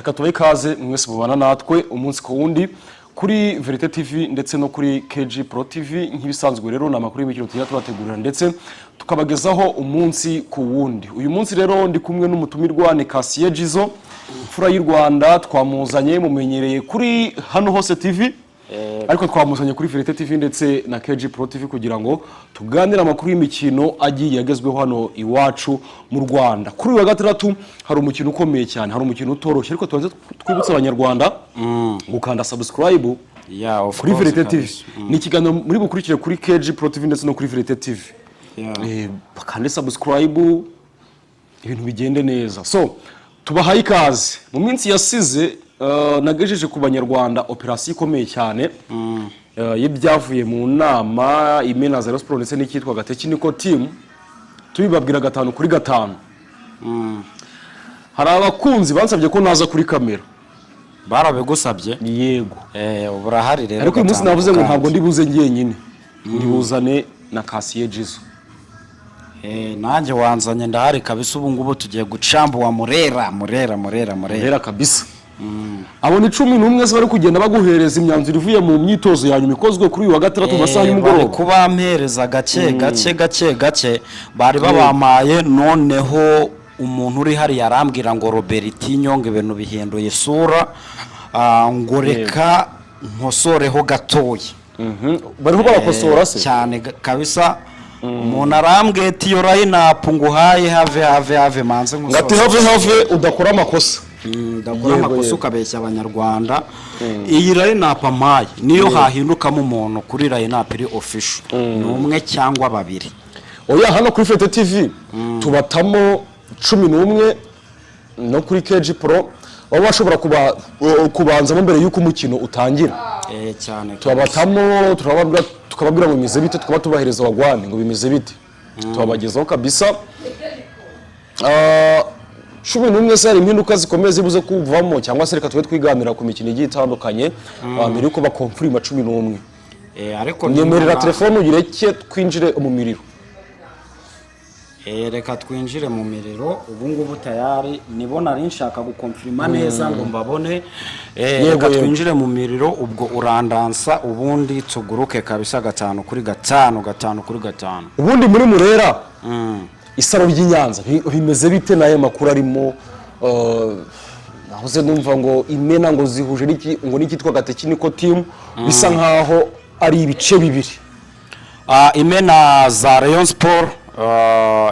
reka tubahe ikaze mwese mubana natwe umunsi ku wundi kuri Verite TV ndetse no kuri KG Pro TV. Nk'ibisanzwe rero ni amakuru y'imikino tujya tubategurira ndetse tukabagezaho umunsi ku wundi. Uyu munsi rero ndi kumwe n'umutumirwa ni Kasiye Jizo, imfura y'u Rwanda. Twamuzanye mumenyereye kuri Hano Hose TV, ariko twamuzanye kuri Verite TV ndetse na KG Pro TV kugira ngo tuganire amakuru y'imikino agiye yagezweho hano iwacu mu Rwanda. Kuri wa gatandatu hari umukino ukomeye cyane, hari umukino utoroshye, ariko tubanze twibutsa abanyarwanda gukanda subscribe kuri Verite TV. Ni ikiganiro muri bukurikire kuri KG Pro TV ndetse no kuri Verite TV. Bakande subscribe ibintu bigende neza. So tubahaye ikaze. Mu minsi yasize nagejeje ku banyarwanda operasiyo ikomeye cyane y'ibyavuye mu nama Imena Zero Sport ndetse n'ikitwa Gatekiniko Team, tubibabwira 5 kuri 5. Hari abakunzi bansabye ko naza kuri kamera. Barabigusabye? Yego. Burahari rero. Ariko uyu munsi navuze ngo ntabwo ndibuze ngiyenyine, ndibuzane na Kasiye Jizo. Nanjye wanzanye ndahari kabisa. Ubu ngubu tugiye gucamba wa Murera kabisa. Abo ni 11 bari kugenda baguhereza imyanzuro ivuye mu myitozo yanyu ikozwe kuri uyu wa gatandatu masaha y'umugoroba. Bari kubampereza gake bari babamaye. Noneho umuntu uri hari yarambwira ngo Robertinho ngo ibintu bihinduye isura, ngo reka nkosoreho gatoya. Bariho bakosora se cyane kabisa. Umuntu arambwiye ati yo line-up nguhaye have manze nkosora. Ngati have udakora amakosa. Ndakora amakosa ukabeshya abanyarwanda. Iyi line-up amaye niyo hahindukamo umuntu kuri line-up iri official, n'umwe cyangwa babiri. Oya, hano kuri Verite TV tubatamo 11 no kuri KG Pro baba bashobora kubanza mbere yuko umukino utangira. Cyane tubatamo tukababwira ngo bimeze bite, tukaba tubahereza wagwane ngo bimeze bite, tubabagezaho kabisa. 11 se hari impinduka zikomeye zibuze kuvamo, cyangwa se reka twe twiganira ku mikino igiye itandukanye mbere yuko bakonfirima 11. Ariko nyemerera telefone ugireke twinjire mu miriro. Reka twinjire mu miriro. Ubu ngubu tayari nibona ari nshaka gukonfirima neza ngo mbabone. Reka twinjire mu miriro. Ubwo urandansa ubundi tuguruke kabisa 5 kuri 5. Ubundi muri Murera isaro ry'Inyanza bimeze bite naye makuru arimo? Nahoze numva ngo Imena ngo zihuje ngo n'ikitwa Gatekiniko Team, bisa nkaho ari ibice bibiri. Imena za Rayon Sport,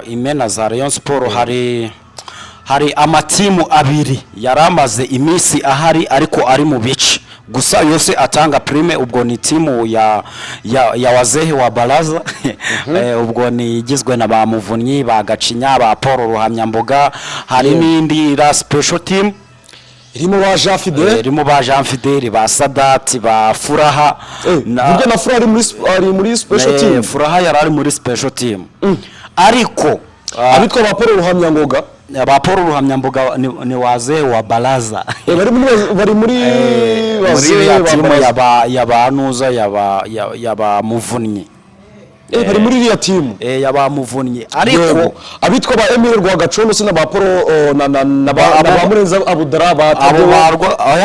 Imena za Rayon Sport hari amatimu abiri yaramaze iminsi ahari ariko ari mu bice gusa yose atanga prime. Ubwo ni timu ya wazehe wa Baraza ubwo ni igizwe na ba Muvunyi, ba Gacinya, ba Paul Ruhamyamboga. Hari n'indi ra special team irimo ba Jean Fidel, ba Sadati, ba Furaha. Burya na Furaha ari muri special team. Furaha yarari muri special team. Ariko abitwa ba Paul Ruhamyamboga, ni wazehe wa Baraza. Bari muri timu yabanuza yaba Muvunyi. Bari muri iriya timu yaba Muvunyi. Ariko abitwa ba Emile Rwagacondo se na ba Paul na ba Murenzi Abudara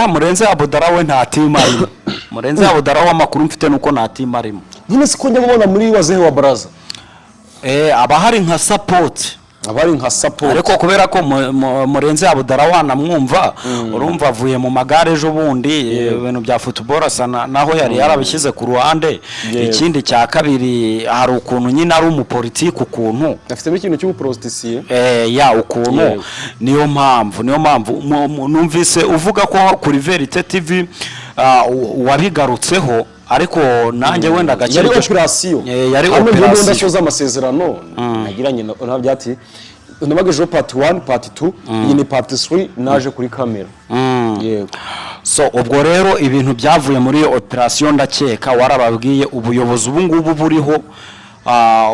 Murenzi Abudara we nta timu arimo. Murenzi Abudara w'amakuru mfite nuko nta timu arimo. Nyine siko njya mubona muri wazehe wa Baraza. Abahari nka support. Ariko kubera ko Murenzi Abudara wanamwumva, urumva avuye mu magare ejo bundi, ibintu bya football asa naho yari yarabishyize ku ruhande. Ikindi cya kabiri hari ukuntu nyine ari umupolitiki, ukuntu afite ikintu cy'ubuprostisiye ukuntu. Niyo mpamvu numvise uvuga ko kuri Verite TV wabigarutseho. Ariko nanjye wenda yari operasiyo, yari operasiyo ndasoza amasezerano nagiranye na byati nabagejeho part 1 part 2, iyi ni part 3 naje kuri kamera. Yego. So ubwo rero ibintu byavuye muri operasiyo ndakeka warababwiye ubuyobozi ubu ngubu buriho.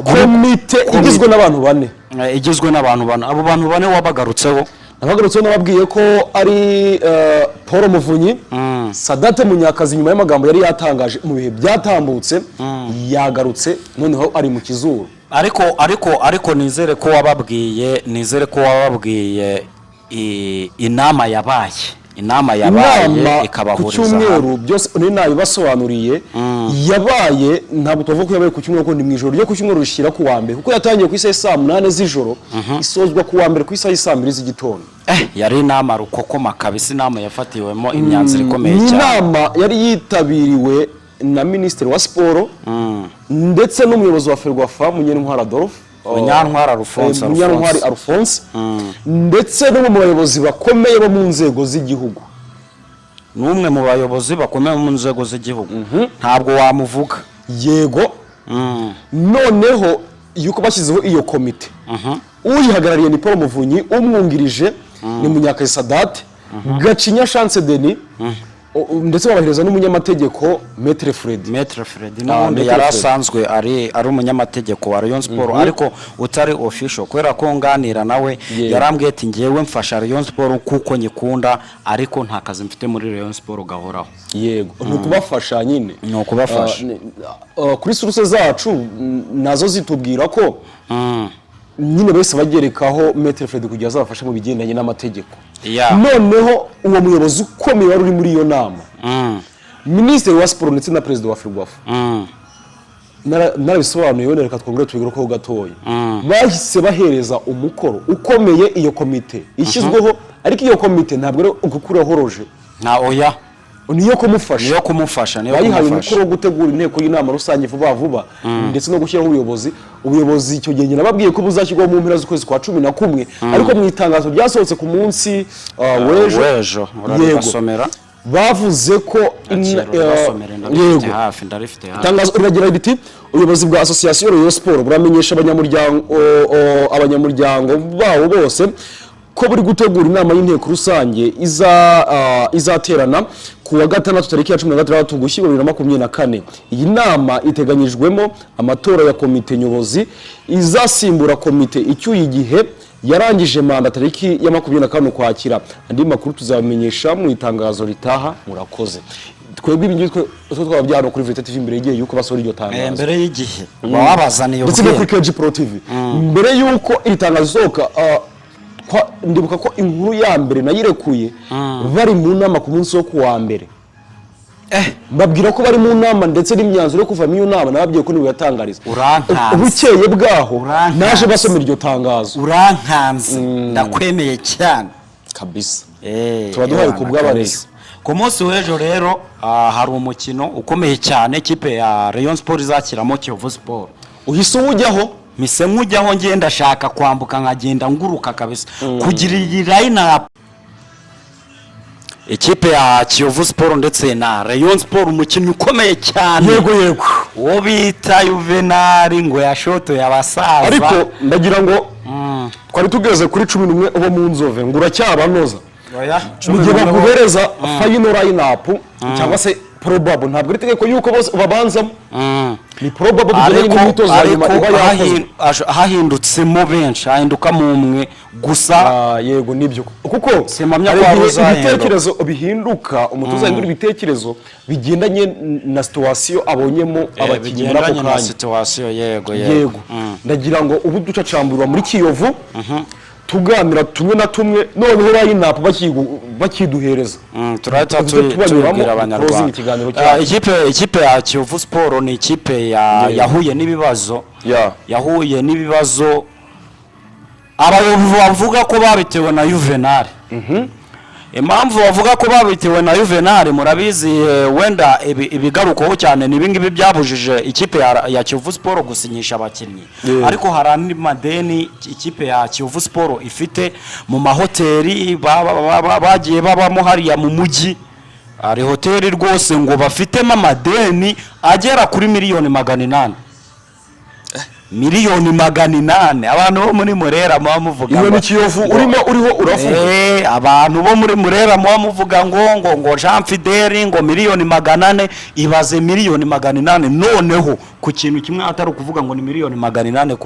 Komite igizwe n'abantu 4. Abo bantu 4 wabagarutseho. Nababwiye ko ari Paul Muvunyi, Sadate Munyakazi nyuma y'amagambo yari yatangaje mu bihe byatambutse, yagarutse noneho ari mu kizuru. Ariko nizere ko wababwiye inama yabaye inama yabaye ikabahuriza ku cyumweru byose nabibasobanuriye yabaye ntabwo tuvuga ko yabaye ku cyumweru ko ni mu ijoro ryo ku cyumweru rishyira ku wa mbere kuko yatangiye ku isaha saa 8 z'ijoro isozwa ku wa mbere ku isaha saa 2 z'igitondo. Yari inama rukokoma kabisa, inama yafatiwemo imyanzuro ikomeye cyane. Inama yari yitabiriwe na Minisitiri wa Siporo ndetse n'umuyobozi wa Ferwafa Munyantwari Adolphe, Munyantwari Alphonse ndetse no mu bayobozi bakomeye bo mu nzego z'igihugu. N'umwe mu bayobozi bakomeye mu nzego z'igihugu ntabwo wamuvuga. Yego. Noneho yuko bashyizeho iyo komite uyihagarariye ni Paul Muvunyi, umwungirije ni Munyakazi Sadat, Gacinya Chance Denis ndetse babahereza n'umunyamategeko Maître Fred n'ubundi yari asanzwe ari umunyamategeko wa Rayon Sport ariko utari official kubera ko nganira nawe yarambwiye ati ngewe mfasha Rayon Sport kuko nyikunda ariko nta kazi mfite muri Rayon Sport gahoraho. Yego nukubafasha nyine nukubafasha kuri source zacu nazo zitubwira ko nyine bese bagerekaho Maître Fred kugira azabafasha mu bigendanye n'amategeko. Noneho uwo muyobozi ukomeye wari uri muri iyo nama Minisitiri wa Siporo ndetse na Perezida wa Ferwafa narabisobanuye reka twongere tubigarukaho gatoya. Bahise bahereza umukoro ukomeye iyo komite ishyizweho, ariko iyo komite ntabwo ari ugukuraho roje na oya niyo kumufasha bayihaye umukoro wo gutegura inteko y'inama rusange vuba ndetse no gushyiraho ubuyobozi icyo gihe nababwiye ko buzashyirwaho mu mpera z'ukwezi kwa 11 ariko mu itangazo ryasohotse ku munsi w'ejo urabasomera bavuze ko itangazo riragira riti ubuyobozi bwa Association Rayon Sport buramenyesha abanyamuryango bawo bose ko buri gutegura inama y'inteko rusange izaterana ku wa gatandatu tariki ya 16 Ugushyingo 2024. Iyi nama iteganyijwemo amatora ya komite nyobozi izasimbura komite icyuye igihe yarangije manda tariki ya 25 Ukwakira. Andi makuru tuzamenyesha mu itangazo ritaha. Murakoze. Twebwe ibingi twaba byano kuri Verite TV mbere y'igihe yuko basora iryo tangazo mbere y'igihe wabazaniye ndetse no kuri KG Pro TV mbere yuko iri tangazo soka ndibuka ko inkuru ya mbere nayirekuye bari mu nama ku munsi wo kuwa mbere. Babwira ko bari mu nama ndetse n'imyanzuro yo kuva mu nama nababwiye ko niwe yatangariza. Ubukeye bwaho naje basomera iryo tangazo. Urankanze ndakwemeye cyane kabisa. Tubaduhaye ku bw'abarezi. Ku munsi w'ejo rero hari umukino ukomeye cyane ikipe ya Rayon Sport izakiramo Kiyovu Sport. Uhise ujyaho mise nkujyaho ngenda shaka kwambuka nkagenda nguruka kabisa kugira iyi line up ikipe ya Kiyovu Sport ndetse na Rayon Sport umukino ukomeye cyane. Yego uwo bita Juvenal ngo yashoto yabasaza ariko ndagira ngo twari tugeze kuri 11 ubo mu nzove ngo uracyabanoza mugiye bakubereza final line up cyangwa se probable ntabwo ari tegeko yuko bose babanzamo ni probable bigere n'imitozo hanyuma hahindutsemo benshi hahinduka mu umwe gusa yego nibyo kuko semamya kwa ibitekerezo bihinduka umutoza hindura ibitekerezo bigendanye na situation abonyemo abakinnyi muri ako kanya situation yego ndagira ngo ubu ducacamburwa muri Kiyovu tuganira tumwe na tumwe noneho bayinapo bakiduhereza turahita tubwira abanyarwanda ikipe ya Kiyovu Sport ni ikipe yahuye n'ibibazo yahuye n'ibibazo abayobozi bavuga ko babitewe na Juvenal. Impamvu bavuga ko babitewe na Juvenal murabizi wenda ibigarukaho cyane nibingibi byabujije ikipe ya Kiyovu Sport gusinyisha abakinnyi ariko harandi madeni ikipe ya Kiyovu Sport ifite mu mahoteli bagiye babamo hariya mu mujyi ari hoteli rwose ngo bafitemo amadeni agera kuri miliyoni 800 miliyoni 800 abantu bo muri Murera mu bamuvuga ngo Kiyovu uriho uravuga abantu bo muri Murera mu bamuvuga ngo Jean Fidel ngo miliyoni 800 ibaze miliyoni 800 noneho ku kintu kimwe atari ukuvuga ngo ni miliyoni 800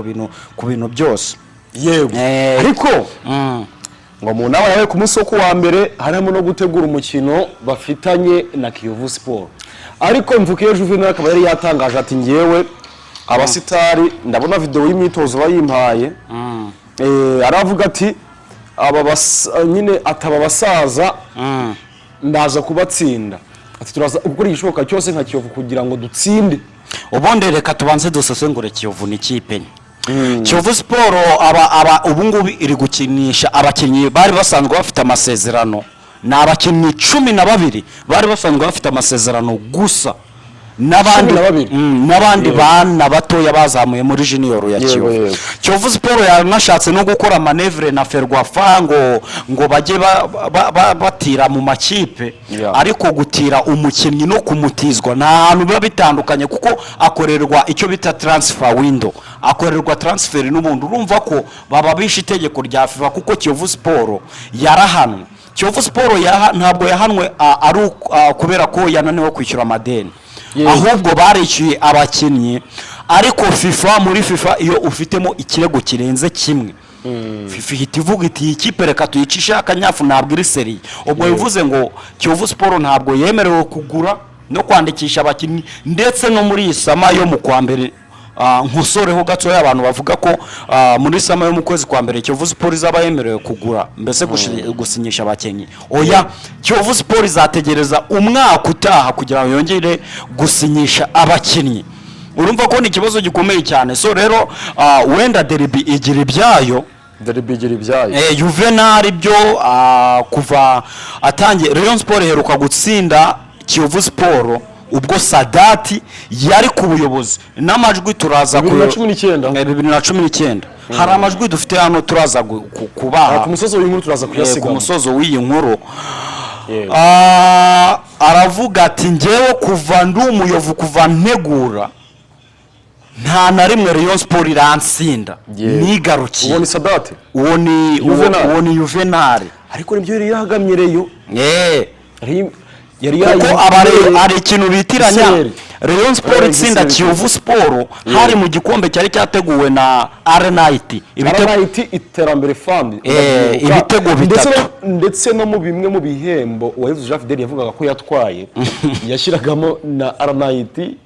ku bintu byose yego ariko ngo mu nama yawe ku munsi wo kuwa mbere harimo no gutegura umukino bafitanye na Kiyovu Sport ariko mvukiye Juvenal akaba yari yatangaje ati ngewe abasitari ndabona video y'imitozo bayimpaye aravuga ati nyine ataba basaza ndaza kubatsinda ati turaza gukora igishoboka cyose nka Kiyovu kugira ngo dutsinde. ubundi reka tubanze dusesengure Kiyovu ni ikipe Kiyovu Sport ubu ngubu iri gukinisha abakinnyi bari basanzwe bafite amasezerano, ni abakinnyi 12 bari basanzwe bafite amasezerano gusa n'abandi bana batoya bazamuye muri junior ya Kiyovu. Kiyovu Sport yanashatse no gukora manevre na Ferwafa ngo bajye batira mu makipe, ariko gutira umukinnyi no kumutizwa nta hantu biba bitandukanye, kuko akorerwa icyo bita transfer window, akorerwa transfer n'ubundi. Urumva ko baba bishe itegeko rya FIFA, kuko Kiyovu Sport yarahanwe. Kiyovu Sport ntabwo yahanwe ari kubera ko yananiwe kwishyura amadeni, ahubwo barishyuye abakinnyi, ariko muri FIFA iyo ufitemo ikirego kirenze kimwe FIFA ihita ivuga iti ikipe reka tuyicishe akanyafu ntabwo iri seri. Ubwo bivuze ngo Kiyovu Sport ntabwo yemerewe kugura no kwandikisha abakinnyi, ndetse no muri isama yo mu kwa mbere nkusoreho gato y'abantu bavuga ko muri sama yo mu kwezi kwa mbere Kiyovu Sport izaba yemerewe kugura mbese gusinyisha abakinnyi. Oya, Kiyovu Sport izategereza umwaka utaha kugira ngo yongere gusinyisha abakinnyi. Urumva ko ni ikibazo gikomeye cyane. So rero wenda derby igira ibyayo, Juvenal byo kuva atangiye. Rayon Sport heruka gutsinda Kiyovu Sport ubwo Sadati yari ku buyobozi, n'amajwi turaza 2019 hari amajwi dufite hano turaza kubaha ku musozo w'inkuru, turaza kuyasiga ku musozo w'iyi nkuru. Aravuga ati ngewe kuva ndi umuyovu, kuva ntegura nta na rimwe Rayon Sport iransinda nigarukiye. uwo ni Sadati, uwo ni Juvenal, ariko nibyo yari yahagamye Rayon kuko ari ikintu bitiranya. Rayon Sport itsinda Kiyovu Sport hari mu gikombe cyari cyateguwe na RNIT iterambere fund, ibitego bitatu, ndetse no mu bimwe mu bihembo Uwayezu Jean Fidel yavugaga ko yatwaye yashyiragamo na RNIT.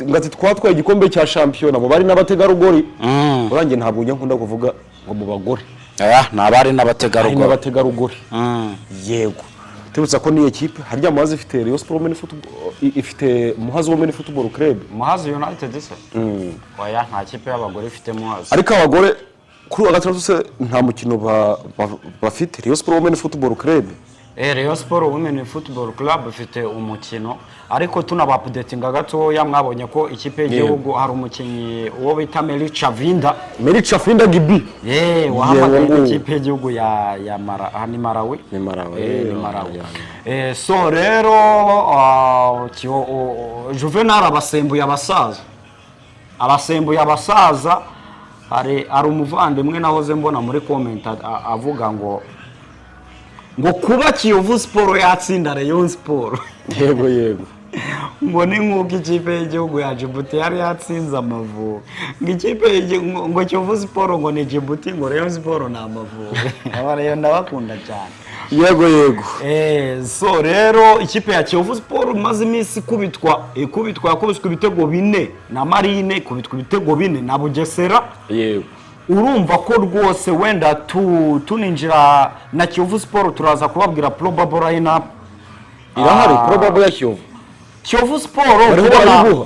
ngati twatwaye igikombe cya shampiyona mu bari n'abategarugori. urangiye ntabwo njya nkunda kuvuga ngo mu bagore, nabari n'abategarugori. Yego, tubutsa ko ni equipe harya Muhazi ifite Rayon Sport Women Football, ifite Muhazi Women Football Club, Muhazi United se. Oya, nta kipe y'abagore ifite Muhazi. Ariko abagore kuri wa gatandatu se nta mukino bafite Rayon Sport Women Football Club. Rayon Sport Women Football Club ifite umukino, ariko tunabapdatinga gato mwabonye ko ikipe y'igihugu hari umukinnyi uwo bita Meri Chavinda Gibi wahamagaye ikipe y'igihugu ya Malawi. So rero Juvenal abasembuye abasaza. hari umuvandimwe nahoze mbona muri comment avuga ngo kuba Kiyovu Sport yatsinda Rayon Sport. Yego ngo ni nk'uko ikipe y'igihugu ya Djibouti yari yatsinze Amavubi, ngo Kiyovu Sport ngo ni Djibouti, ngo Rayon Sport ni Amavubi. Abarayo ndabakunda cyane. Yego So rero ikipe ya Kiyovu Sport maze iminsi yakubiswe ibitego 4 na Marine, kubitwa ibitego 4 na Bugesera. Yego, urumva ko rwose wenda tuninjira na Kiyovu Sport turaza kubabwira probable lineup irahari. Probable ya Kiyovu Sport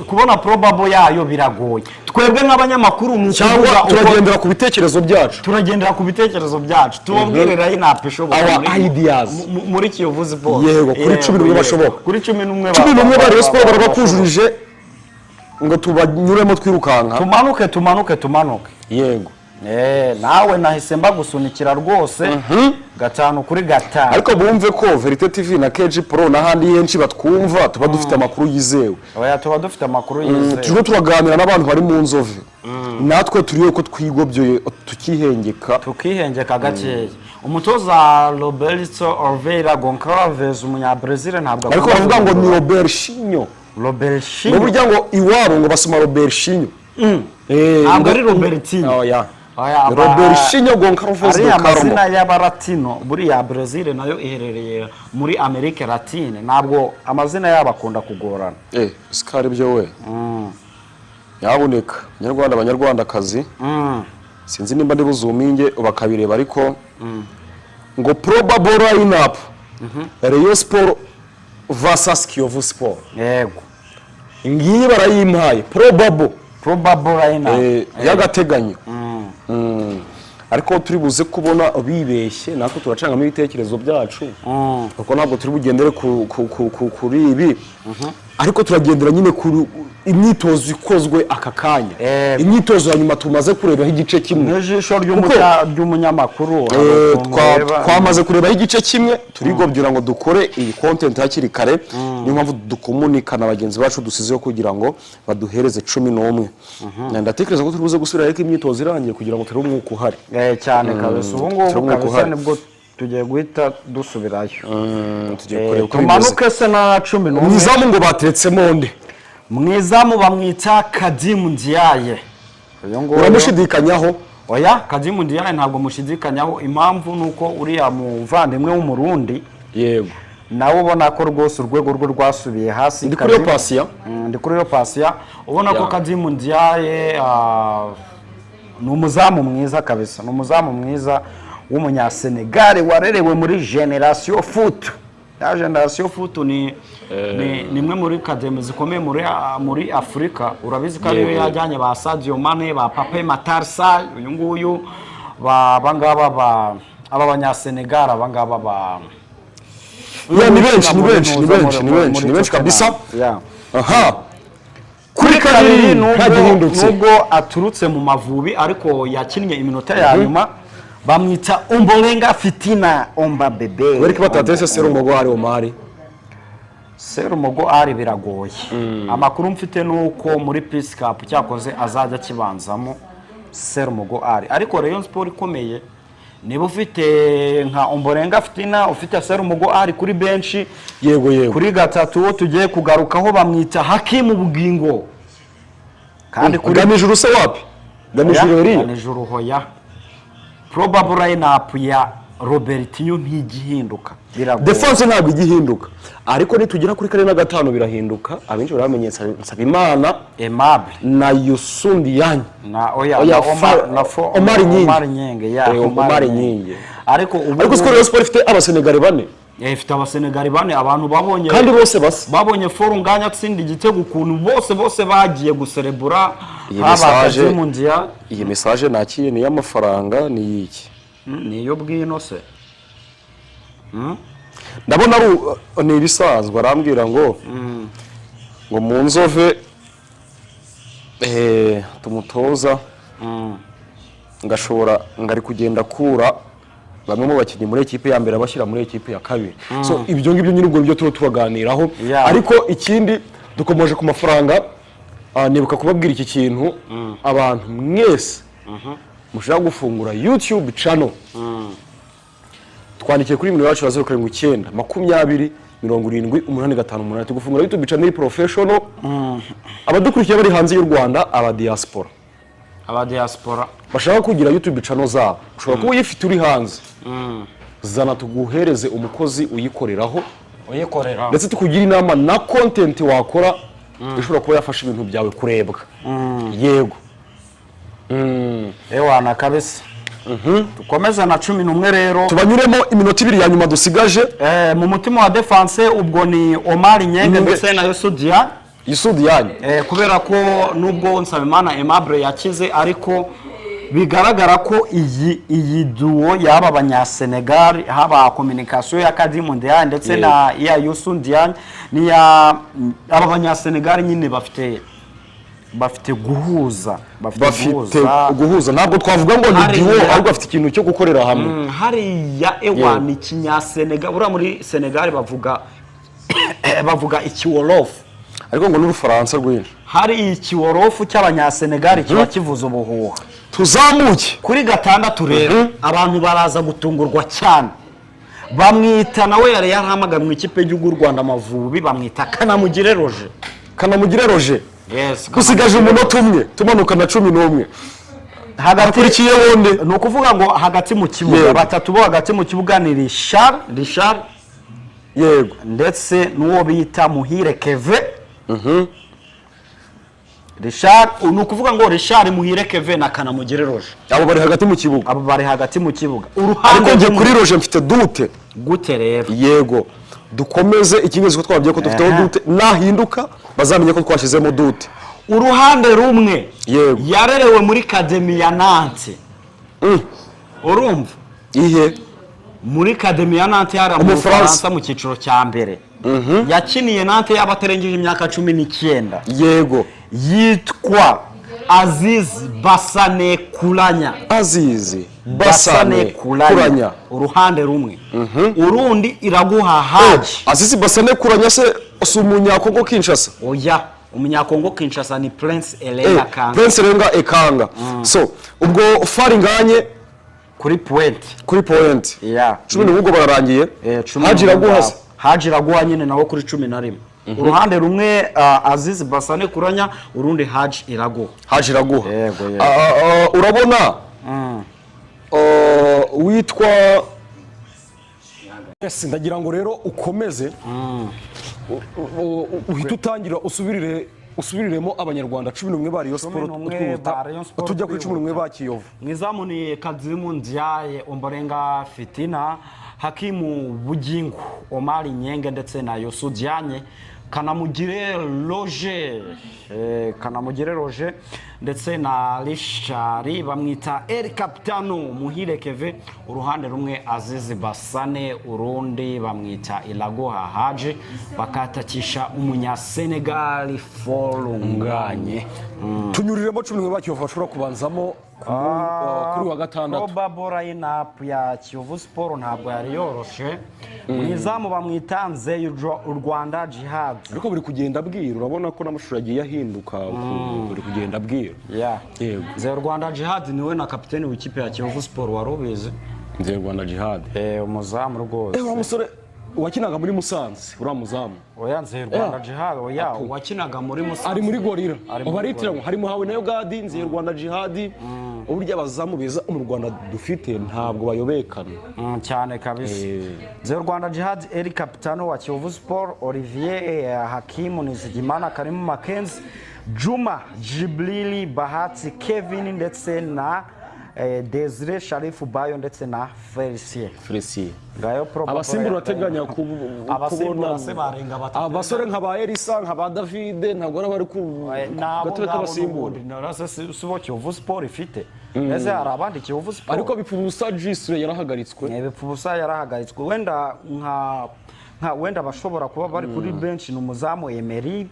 kubona probable yayo biragoye. Twebwe nk'abanyamakuru mu cyangwa turagendera ku bitekerezo byacu, tubabwire lineup ishoboka muri Kiyovu Sport. Yego, kuri 11 bashoboka, kuri 11 bari Sport barabakujurije ngo tubanyuremo twirukanka, tumanuke. Yego, nawe nahise mbagusunikira rwose 5-5. ariko bumve ko Verite TV na KG Pro n'ahandi henshi batwumva tuba dufite amakuru yizewe. Oya, tuba dufite amakuru yizewe. Tujye turaganira n'abantu bari mu nzove, natwe turiyo ko twigobyoye tukihengeka gakeya. Umutoza Roberto Oliveira Goncalves umunyabrazil ntabwo ariko bavuga ngo ni Robertinho. Robertinho n'uburyo ngo iwabo ngo basoma Robertinho. Ntabwo ari Robertinho. Oya, Robertinho Goncalves do Carmo. Amazina y'abaratino buriya Brazil nayo iherereye muri Amerika Latine, ntabwo amazina yabo akunda kugorana. Sikari byo we. nyabuneka abanyarwandakazi sinzi nimba ndi buzuminge bakabireba ariko ngo probable lineup Rayon Sport versus Kiyovu Sport. Yego. Ngiyi barayimpaye probable lineup y'agateganyo. Ariko turi buze kubona bibeshye nako turacangamo ibitekerezo byacu kuko ntabwo turi bugendere kuri ibi ariko turagendera nyine ku imyitozo ikozwe aka kanya imyitozo ya nyuma tumaze kurebaho igice kimwe n'ijisho ry'umunyamakuru twamaze kurebaho igice kimwe turigobwira ngo dukore iyi content hakiri kare niyo mpamvu dukomunikana bagenzi bacu dusizeho kugira ngo baduhereze 11 ndatekereza ko turi buze gusubira ariko imyitozo irangiye kugira ngo turebe umwuka uhari cyane kabisa ubu ngubu kabisa nibwo tugiye guhita dusubirayo tugiye kureba uko tumanuke se na 11 mwizamu ngo bateretsemo nde mwizamu bamwita Kadimu Ndiaye uramushidikanyaho oya Kadimu Ndiaye ntabwo mushidikanyaho impamvu nuko uriya muvandimwe w'umurundi yego nawe ubona ko rwose urwego rwe rwasubiye hasi ndi kuri yo pasiya ubona ko Kadimu Ndiaye ni umuzamu mwiza kabisa ni umuzamu mwiza w'umunyasenegale warerewe muri Generation Foot ya Generation Foot ni nimwe muri academy zikomeye muri Afrika urabizi ko ariyo yajyanye ba Sadio Mane ba Pape Matar Sarr uyu nguyu abangaba abanyasenegale abangaba ni benshi kabisa aha kuri kabiri nubwo aturutse mu Mavubi ariko yakinnye iminota ya nyuma bamwita Ombolenga Fitina Omba Bebe wereke batatese Serumogo ari Omari Serumogo ari biragoye amakuru mfite nuko muri Peace Cup cyakoze azajya kibanzamo Serumogo ari ariko Rayon Sport ikomeye niba ufite nka Ombolenga Fitina ufite Serumogo ari kuri bench yego kuri gatatu wo tugiye kugarukaho bamwita Hakimu Bugingo kandi kuri Ganijuru se wapi Ganijuru hoya probable lineup ya Robertinho ntigihinduka defense ntabwo igihinduka ariko nitugira kuri kare na gatano birahinduka abenshi baramenyetsa Nsabimana Aimable na Yusundi Yanyi na Omar Nyenge Omar Nyenge ariko Rayon Sport ifite abasenegale bane ifite abasenegale bane abantu babonye kandi bose basa babonye foru nganya tsinda igitego ukuntu bose bagiye guserebura iyi message nakiye ni y'amafaranga ni iki niyo bwino se ndabona ni ibisanzwe arambwira ngo mu nzove tumutoza ngashobora ngari kugenda kura bamwe mu bakinnyi muri ekipe ya mbere abashyira muri ekipe ya kabiri so ibyo ngibyo nyine ubwo byo tubaganiraho ariko ikindi dukomeje ku mafaranga nibuka kubabwira iki kintu abantu mwese mushaka gufungura YouTube channel twandikiye kuri nimero yacu ya 079 20 70 858 tugufungura YouTube channel professional abadukurikiye bari hanze y'u Rwanda aba diaspora bashaka kugira YouTube channel zabo ushobora kuba uyifite uri hanze zana tuguhereze umukozi uyikoreraho ndetse tukugira inama na content wakora ishobora kuba yafasha ibintu byawe kurebwa yego ewana kabisa tukomeza na 11 rero tubanyuremo iminota 2 ya nyuma dusigaje mu mutima wa defense ubwo ni Omar Nyenge ndetse na Yusudiani kubera ko nubwo Nsabimana Aimable yakize ariko bigaragara ko iyi duo yaba abanyasenegal haba communication ya Kadimu Ndiaye ndetse na ya Yusudiani ni ya aba abanyasenegal nyine bafite guhuza ntabwo twavuga ngo ni duo ahubwo bafite ikintu cyo gukorera hamwe hari ya ewa ni kinyasenegal ura muri Senegal bavuga ikiwolofu ariko ngo n'urufaransa rwinshi hari ikiwolofu cy'abanyasenegal kiba kivuza ubuhuha tuzamuke kuri gatandatu rero abantu baraza gutungurwa cyane bamwita nawe yari yarahamagaye mu ikipe y'u Rwanda Amavubi bamwita Kanamugire Roger dusigaje umunota umwe tumanuka na 11 hagati wonde no kuvuga ngo hagati mu kibuga batatu bo hagati mu kibuga ni Richard yego ndetse n'uwo bita Muhire Keve Richard ni ukuvuga ngo Richard Muhire Kevin na Kanamugire Roger abo bari hagati mu kibuga, abo bari hagati mu kibuga. ariko ngiye kuri Roger mfite dute. Gute rero? Yego dukomeze ikingezo ko twabwiye ko dufiteho dute, nahinduka bazamenye ko twashizemo dute. Uruhande rumwe Yego yarerewe muri Academy ya Nantes. Urumva? Ihe Muri Academy ya Nantes yari mu Faransa mu cyiciro cya mbere. Yakiniye Nantes y'abatarengeje imyaka 19. yego Yitwa Aziz Basane Kulanya. Aziz Basane Kulanya. Uruhande rumwe. Urundi Iraguha Haji. Aziz Basane Kulanya se umunyakongo Kinshasa? Oya, umunyakongo Kinshasa ni Prince Elenga Kanga. Prince Elenga Ekanga. So ubwo faringanye kuri point. Kuri point. Yeah. 10 n'ubwo bararangiye. Haji Iraguha. Haji Iraguha nyine nawo kuri 11. Uruhande rumwe Aziz Basane Kulanya, urundi Haji Iraguha. Haji Iraguha. Yego. Urabona witwa Yes, ndagira ngo rero ukomeze uhita utangira usubiriremo abanyarwanda 11 ba Rayon Sport tujya kuri 11 ba Kiyovu. Mwizamu ni Kadzimu Ndiaye, Ombolenga Fitina, Hakimu Bugingo, Omari Nyenge ndetse na Yosu Dianye, Kanamugire Roger ndetse na Richard bamwita El Capitano Muhire Keve. Uruhande rumwe Aziz Basane, urundi bamwita Iraguha Haji, bakatakisha umunya Senegal Folunganye. Tunyuriremo 11 ba Kiyovu bashobora kubanzamo kuri wa gatandatu. Probable lineup ya Kiyovu Sport ntabwo yari yoroshe. Mwizamu bamwita Nzeye Rwanda Jihad. Ariko buri kugenda bwira, urabona ko namashusho yagiye ahinduka, buri kugenda bwira. Yego. Nzeye Rwanda Jihad niwe na kapiteni w'ikipe ya Kiyovu Sport warubize. Nzeye Rwanda Jihad. Umuzamu rwose. Wa musore wakinaga muri Musanze, uriya muzamu. Oya, Nzeye Rwanda Jihad, oya, wakinaga muri Musanze. Ari muri Gorira. Baritiramo harimo hawe nayo Gadi, Nzeye Rwanda Jihad. Uburyo abazamu beza mu Rwanda dufite ntabwo bayobekana. Cyane kabisa. Nzeye Rwanda Jihad, El Capitano wa Kiyovu Sport, Olivier Hakimu Nizigimana, Karimu Mackenzie, Juma Jibrili Bahati, Kevin ndetse na Desire Sharifu Bayo ndetse na Felicien. Ngayo abasimbura ateganya kubona abasore nka ba Elisa nka ba David ntabwo bari ku gatwe k'abasimbura. Subo Kiyovu Sport ifite. Ese hari abandi Kiyovu Sport. Ariko bipfubusa Gisre yarahagaritswe. Bipfubusa yarahagaritswe. Wenda bashobora kuba bari kuri bench n'umuzamu Emery.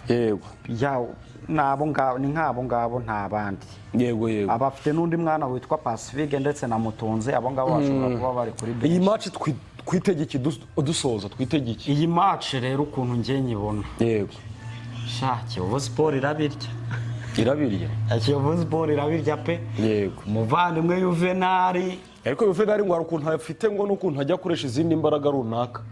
Yego. Yawo nabo ngabo ni nkabo ngabo nta bandi. Yego. Abafite n'undi mwana witwa Pacifique ndetse na Mutunze, abo ngabo bashobora kuba bari kuri bench. Iyi match twitegeki dusoza twitegeki. Iyi match rero ukuntu ngiye nyibona. Yego. Kiyovu Sport irabirya. Kiyovu Sport irabirya pe. Yego. Muvandimwe Juvenal. Ariko Juvenal ngo ukuntu afite ngo n'ukuntu ajya kuresha izindi mbaraga runaka.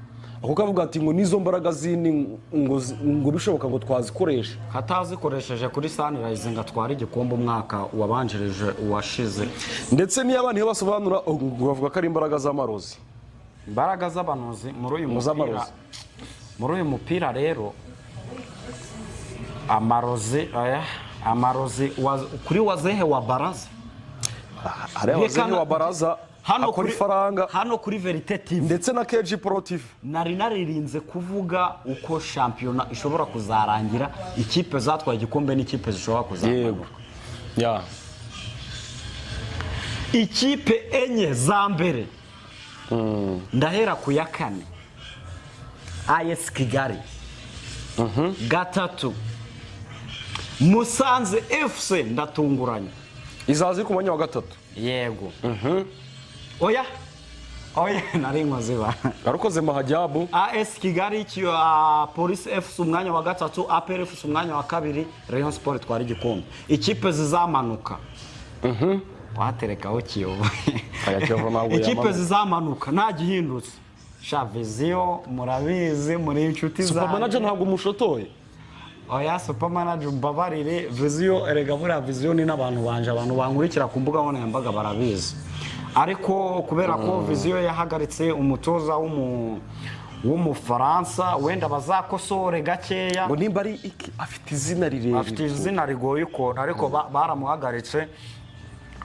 Ako kavuga ati ngo nizo mbaraga zindi ngo bishoboka ngo twazikoresha. Hatazikoresheje kuri Sunrise ngatwara igikombe umwaka wabanjirije uwashize. Ndetse niyo abantu basobanura bavuga ko ari imbaraga z'amarozi. Imbaraga z'abanozi muri uyu mupira. Muri uyu mupira rero amarozi kuri wazehe wa baraza. Hari wazehe wa baraza. Hano kuri Verite TV ndetse na KG Pro TV nari naririnze kuvuga uko shampiyona ishobora kuzarangira, ikipe zatwaye igikombe n'ikipe zishobora kuzamuka. Yego. Ikipe enye za mbere ndahera ku ya kane AS Kigali, gatatu Musanze FC ndatunguranye izazi ku mwanya wa gatatu. Yego. Oya nari nkoziba garukoze Mahajabu. AS Kigali Police FC umwanya wa gatatu, APR FC umwanya wa kabiri, Rayon Sport twari igikombe. Ikipe zizamanuka waterekaho Kiyovu. Ikipe zizamanuka nta gihindutse. Vision murabizi muri inshuti za Super Manager ntabwo mushotoye. Oya Super Manager mbabarire, Vision erega muri Vision ni n'abantu banje, abantu bankurikira ku mbuga nkoranyambaga barabizi. Ariko kubera ko Vision yahagaritse umutoza w'umufaransa wenda bazakosore gakeya ngo nimba ari iki afite izina rirerire, afite izina rigoye ukuntu ariko baramuhagaritse.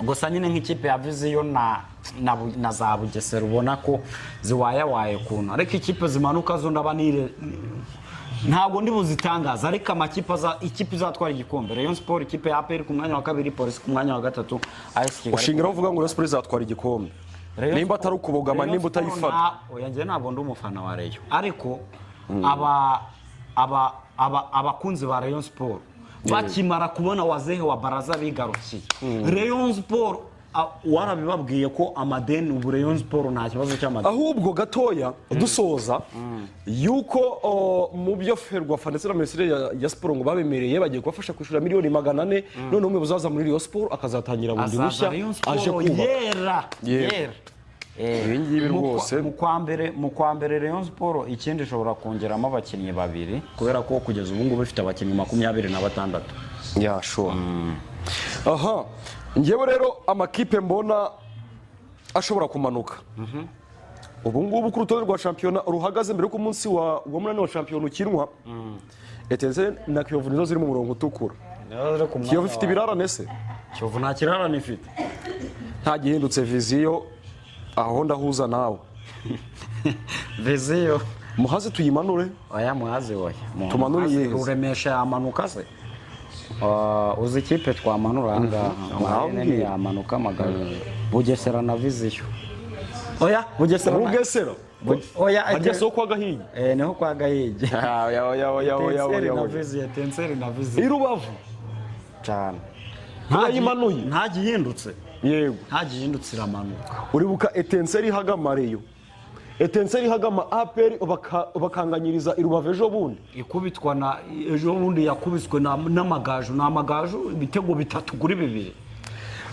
Gusa nyine nk'ikipe ya Viziyo na za Bugesera ubona ko ziwayawaye ukuntu, ariko ikipe zimanuka zo ndaba ntabwo ndi buzitangaza, ariko amakipe ikipe izatwara igikombe Rayon Sport, ikipe ya APR ku mwanya wa 2, Police ku mwanya wa 3, AS Kigali. Ushingiraho uvuga ngo Rayon Sport izatwara igikombe nimba atari ukubogama, nimba utayifata. Oya njye ntabwo ndi umufana wa Rayon, ariko abakunzi ba Rayon Sport bakimara kubona Wazehe wa Baraza bigarukiye Rayon Sport warabibabwiye ko amadeni ubu Rayon Sport nta kibazo cy'amadeni, ahubwo gatoya dusoza yuko mu byo Ferwafa ndetse na Minisiteri ya Sport ngo babemereye bagiye kubafasha kwishura miliyoni 400, none umwe buzaza muri Rayon Sport akazatangira bundi bushya aje kubaka yera ibi ngibi rwose. mu kwa mbere Rayon Sport ikindi ishobora kongeramo abakinnyi 2 kubera ko kugeza ubu ngubu bifite abakinnyi 26. Ya sure. Aha, ngewe rero amakipe mbona ashobora kumanuka ubu ngubu ku rutonde rwa shampiyona ruhagaze mbere ku munsi wa munani wa shampiyona ukinwa, Etincelle na Kiyovu nizo ziri mu murongo utukura. Kiyovu ifite ibirarane se? Kiyovu nta kirarane ifite, nta gihindutse. Viziyo aho ndahuza nawe. Viziyo Muhazi tuyimanure? Oya Muhazi oya. Tumanure yeze. Ruremesha yamanuka se? Uzi ikipe twamanura ahangaha yamanuka Amagaju, Bugesera na Viziyo. Oya Bugesera? Oya ajya so kwa Gahigi? Niho kwa Gahigi. Oya. Etincelle na Viziyo. Irubavu cyane ntayimanuye, nta gihindutse. Yego nta gihindutse iramanuka. Uribuka Etincelle ihagama Rayon, Etincelle ihagama APR bakanganyiriza Irubavu ejo bundi ikubitwa na ejo bundi yakubiswe n'Amagaju, n'Amagaju ibitego 3-2.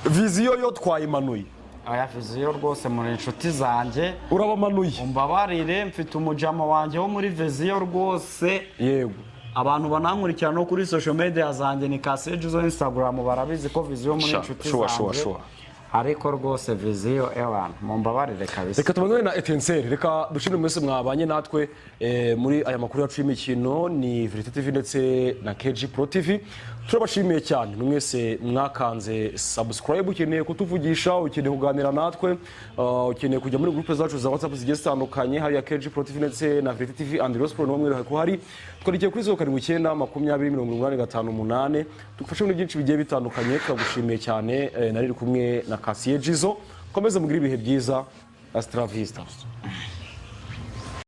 Viziyo yo twayimanuye. Aya Viziyo rwose muri inshuti zanjye urabamanuye, umbabarire mfite umujama wanjye wo muri Viziyo rwose. Yego abantu banankurikirana no kuri social media zanjye ni Kaseju zo Instagram barabizi ko Viziyo muri inshuti zanjye. Ariko rwose Viziyo ewan mumbabarire kabisa. Reka tubanwe na Etincelle, reka dushimire mwese mwabanye natwe muri aya makuru yacu y'imikino ni Verite TV ndetse na KG Pro TV. Turabashimiye cyane mwese mwakanze subscribe, ukeneye kutuvugisha, ukeneye kuganira natwe, ukeneye kujya muri groupe zacu za WhatsApp zigiye zitandukanye hari ya KG Pro TV ndetse na Verite TV and Rayon Sport n'umwe ko hari twarikiye kuri 0920 dufashe muri byinshi bigiye bitandukanye. Turagushimiye cyane, nari kumwe na Kasiye Jizo. Komeza mugire ibihe byiza. Astra Vista.